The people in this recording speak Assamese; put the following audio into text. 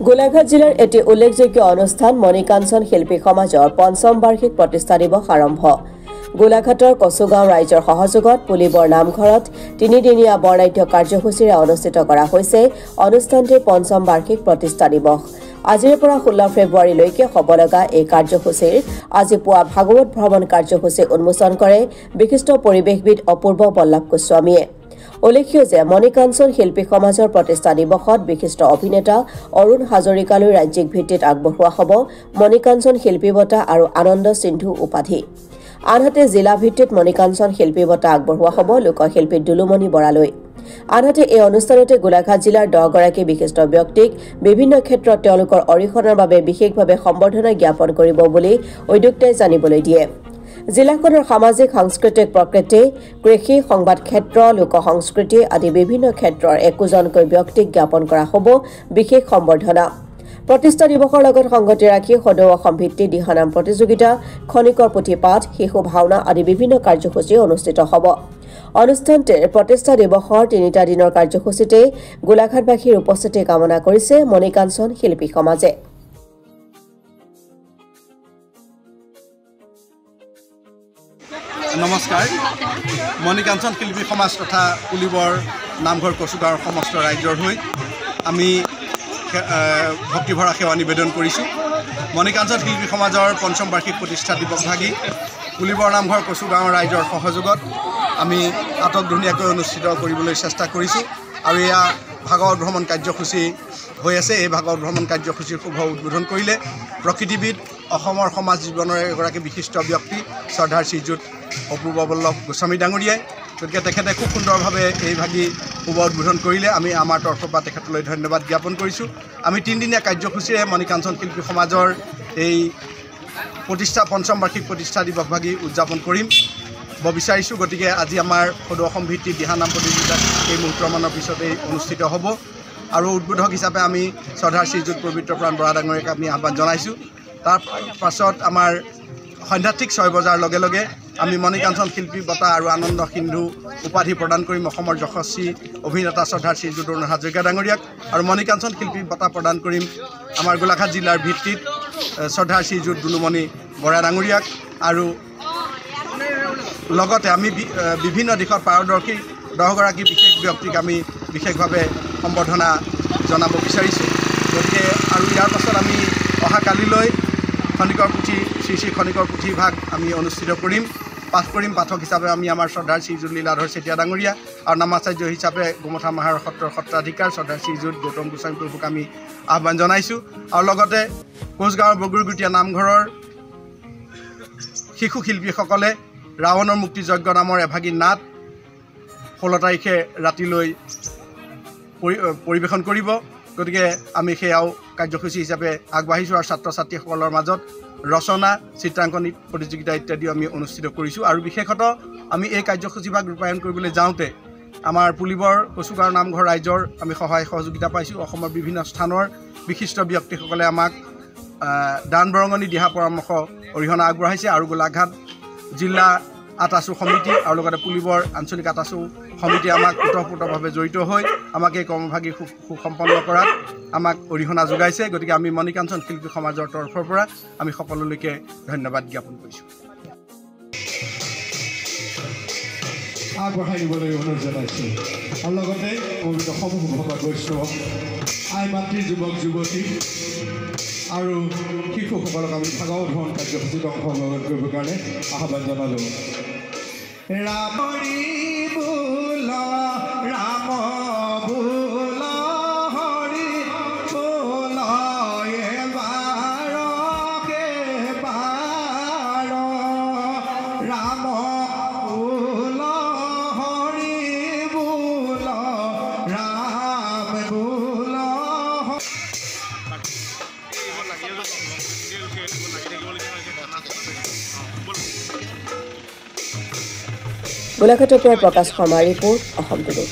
গোলাঘাট জিলাৰ এটি উল্লেখযোগ্য অনুষ্ঠান মণিকাঞ্চন শিল্পী সমাজৰ পঞ্চম বাৰ্ষিক প্ৰতিষ্ঠা দিৱস আৰম্ভ। গোলাঘাটৰ কচুগাঁও ৰাইজৰ সহযোগত পুলিবৰ নামঘৰত তিনিদিনীয়া বৰ্ণাঢ্য কাৰ্যসূচীৰে অনুষ্ঠিত কৰা হৈছে অনুষ্ঠানটিৰ পঞ্চম বাৰ্ষিক প্ৰতিষ্ঠা দিৱস। আজিৰ পৰা 16 ফেব্ৰুৱাৰীলৈকে হ'ব লগা এই কাৰ্যসূচীৰ আজি পুৱা ভাগৱত ভ্ৰমণ কাৰ্যসূচী উন্মোচন কৰে বিশিষ্ট পৰিৱেশবিদ অপূৰ্ব বল্লভ গোস্বামীয়ে। উল্লেখ্য যে মণিকাঞ্চন শিল্পী সমাজৰ প্ৰতিষ্ঠা দিৱসত বিশিষ্ট অভিনেতা অৰুণ হাজৰিকালৈ ৰাজ্যিক ভিত্তিত আগবঢ়োৱা হ'ব মণিকাঞ্চন শিল্পী বঁটা আৰু আনন্দ সিন্ধু উপাধি। আনহাতে জিলা ভিত্তিত মণিকাঞ্চন শিল্পী বঁটা আগবঢ়োৱা হ'ব লোকশিল্পী দুলুমণি বৰালৈ। আনহাতে এই অনুষ্ঠানতে গোলাঘাট জিলাৰ 10 গৰাকী বিশিষ্ট ব্যক্তিক বিভিন্ন ক্ষেত্ৰত তেওঁলোকৰ অৰিহণাৰ বাবে বিশেষভাৱে সম্বৰ্ধনা জ্ঞাপন কৰিব বুলি উদ্যোক্তাই জানিবলৈ দিয়ে। জিলাখনৰ সামাজিক সাংস্কৃতিক প্ৰকৃতি, কৃষি, সংবাদ ক্ষেত্ৰ, লোক সংস্কৃতি আদি বিভিন্ন ক্ষেত্ৰৰ একোজনকৈ ব্যক্তিক জ্ঞাপন কৰা হ'ব বিশেষ সম্বৰ্ধনা। প্ৰতিষ্ঠা দিৱসৰ লগত সংগতি ৰাখি সদৌ অসম ভিত্তিক দিহানাম প্ৰতিযোগিতা, খনিকৰ পুথিপাঠ, শিশু ভাওনা আদি বিভিন্ন কাৰ্যসূচী অনুষ্ঠিত হ'ব। অনুষ্ঠানটিৰ প্ৰতিষ্ঠা দিৱসৰ 3টা দিনৰ কাৰ্যসূচীতে গোলাঘাটবাসীৰ উপস্থিতি কামনা কৰিছে মণিকাঞ্চন শিল্পী সমাজে। নমস্কাৰ। মণিকাঞ্চন শিল্পী সমাজ তথা পুলিবৰ নামঘৰ কচুগাঁৱৰ সমস্ত ৰাইজৰ হৈ আমি ভক্তিভৰা সেৱা নিবেদন কৰিছোঁ। মণিকাঞ্চন শিল্পী সমাজৰ পঞ্চম বাৰ্ষিক প্ৰতিষ্ঠা দিৱসভাগী পুলিবৰ নামঘৰ কচুগাঁৱৰ ৰাইজৰ সহযোগত আমি আটক ধুনীয়াকৈ অনুষ্ঠিত কৰিবলৈ চেষ্টা কৰিছোঁ আৰু এয়া ভাগৱত ভ্ৰমণ কাৰ্যসূচী হৈ আছে। এই ভাগৱত ভ্ৰমণ কাৰ্যসূচীৰ শুভ উদ্বোধন কৰিলে প্ৰকৃতিবিদ, অসমৰ সমাজ জীৱনৰ এগৰাকী বিশিষ্ট ব্যক্তি শ্ৰদ্ধাৰ শ্ৰীযুত অপূৰ্ব বল্লভ গোস্বামী ডাঙৰীয়াই। গতিকে তেখেতে খুব সুন্দৰভাৱে এই ভাগি শুভ উদ্বোধন কৰিলে। আমি আমাৰ তৰফৰ পৰা তেখেতলৈ ধন্যবাদ জ্ঞাপন কৰিছোঁ। আমি 3দিনীয়া কাৰ্যসূচীৰে মণিকাঞ্চন শিল্পী সমাজৰ এই পঞ্চম বাৰ্ষিক প্ৰতিষ্ঠা দিৱসভাগী উদযাপন কৰিম বিচাৰিছোঁ। গতিকে আজি আমাৰ সদৌ অসম ভিত্তিক দিহানাম প্ৰতিযোগিতা এই মুহূৰ্তমানৰ পিছতেই অনুষ্ঠিত হ'ব আৰু উদ্বোধক হিচাপে আমি শ্ৰদ্ধাৰ শ্ৰীযুত পবিত্ৰপ্ৰাণ বৰা ডাঙৰীয়াক আমি আহ্বান জনাইছোঁ। তাৰ পাছত আমাৰ সন্ধ্যা ঠিক 6 বজাৰ লগে লগে আমি মণিকাঞ্চন শিল্পী বঁটা আৰু আনন্দ সিন্ধু উপাধি প্ৰদান কৰিম অসমৰ যশস্বী অভিনেতা শ্ৰদ্ধাৰ শ্ৰীযুত অৰুণ হাজৰিকা ডাঙৰীয়াক আৰু মণিকাঞ্চন শিল্পী বঁটা প্ৰদান কৰিম আমাৰ গোলাঘাট জিলাৰ ভিত্তিত শ্ৰদ্ধাৰ শ্ৰীযুত দুলুমণি বৰা ডাঙৰীয়াক। আৰু লগতে আমি বিভিন্ন দিশত পাৰদৰ্শী 10 গৰাকী বিশেষ ব্যক্তিক আমি বিশেষভাৱে সম্বৰ্ধনা জনাব বিচাৰিছোঁ। গতিকে আৰু ইয়াৰ পাছত আমি অহা কালিলৈ খনিকৰ পুথি শ্ৰী খনিকৰ পুথিভাগ আমি অনুষ্ঠিত কৰিম, পাঠ কৰিম। পাঠক হিচাপে আমি আমাৰ শ্ৰদ্ধাৰ শ্ৰীযুত লীলাধৰ চেতিয়া ডাঙৰীয়া আৰু নামাচাৰ্য হিচাপে গোমঠা মাহাৰ সত্ৰৰ সত্ৰাধিকাৰ শ্ৰদ্ধাৰ শ্ৰীযুত গৌতম গোস্বামী প্ৰভুক আমি আহ্বান জনাইছোঁ। আৰু লগতে কোচগাঁৱৰ বগুৰগুটীয়া নামঘৰৰ শিশু শিল্পীসকলে ৰাৱণৰ মুক্তিযজ্ঞ নামৰ এভাগী নাট 16 তাৰিখে ৰাতিলৈ পৰিৱেশন কৰিব। গতিকে আমি সেয়াও কাৰ্যসূচী হিচাপে আগবাঢ়িছোঁ আৰু ছাত্ৰ ছাত্ৰীসকলৰ মাজত ৰচনা, চিত্ৰাংকন প্ৰতিযোগিতা ইত্যাদিও আমি অনুষ্ঠিত কৰিছোঁ। আৰু বিশেষতঃ আমি এই কাৰ্যসূচীভাগ ৰূপায়ণ কৰিবলৈ যাওঁতে আমাৰ পুলিবৰ কচুগাঁৱৰ নামঘৰ ৰাইজৰ আমি সহায় সহযোগিতা পাইছোঁ। অসমৰ বিভিন্ন স্থানৰ বিশিষ্ট ব্যক্তিসকলে আমাক দান বৰঙণি দিহা পৰামৰ্শ অৰিহণা আগবঢ়াইছে আৰু গোলাঘাট জিলা আটাচু সমিতি আৰু লগতে পুলিবৰ আঞ্চলিক আটাচু সমিতি আমাক ওতঃপ্ৰোতভাৱে জড়িত হৈ আমাক এই কৰ্মভাগী সুসম্পন্ন কৰাত আমাক অৰিহণা যোগাইছে। গতিকে আমি মণিকাঞ্চন শিল্পী সমাজৰ তৰফৰ পৰা আমি সকলোলৈকে ধন্যবাদ জ্ঞাপন কৰিছোঁ। আগবঢ়াই নিবলৈ অনুৰোধ জনাইছোঁ। আৰু লগতে পবিত্ৰ সমূহ ভকত বৈষ্ণৱ, আই মাতৃ, যুৱক যুৱতী আৰু শিশুসকলক আমি ভাগৱত ভ্ৰমণ কাৰ্যসূচীত অংশগ্ৰহণ কৰিবৰ কাৰণে আহ্বান জনালোঁ। ৰামৰি বোলা ৰাম বোলা হৰি বোলা এবাৰকে বাৰ ৰাম বোলা হৰি বোলা ৰাম বোলা। গোলাঘাটৰ পৰা প্ৰকাশ শৰ্মাৰ ৰিপৰ্ট, অসম টুডে।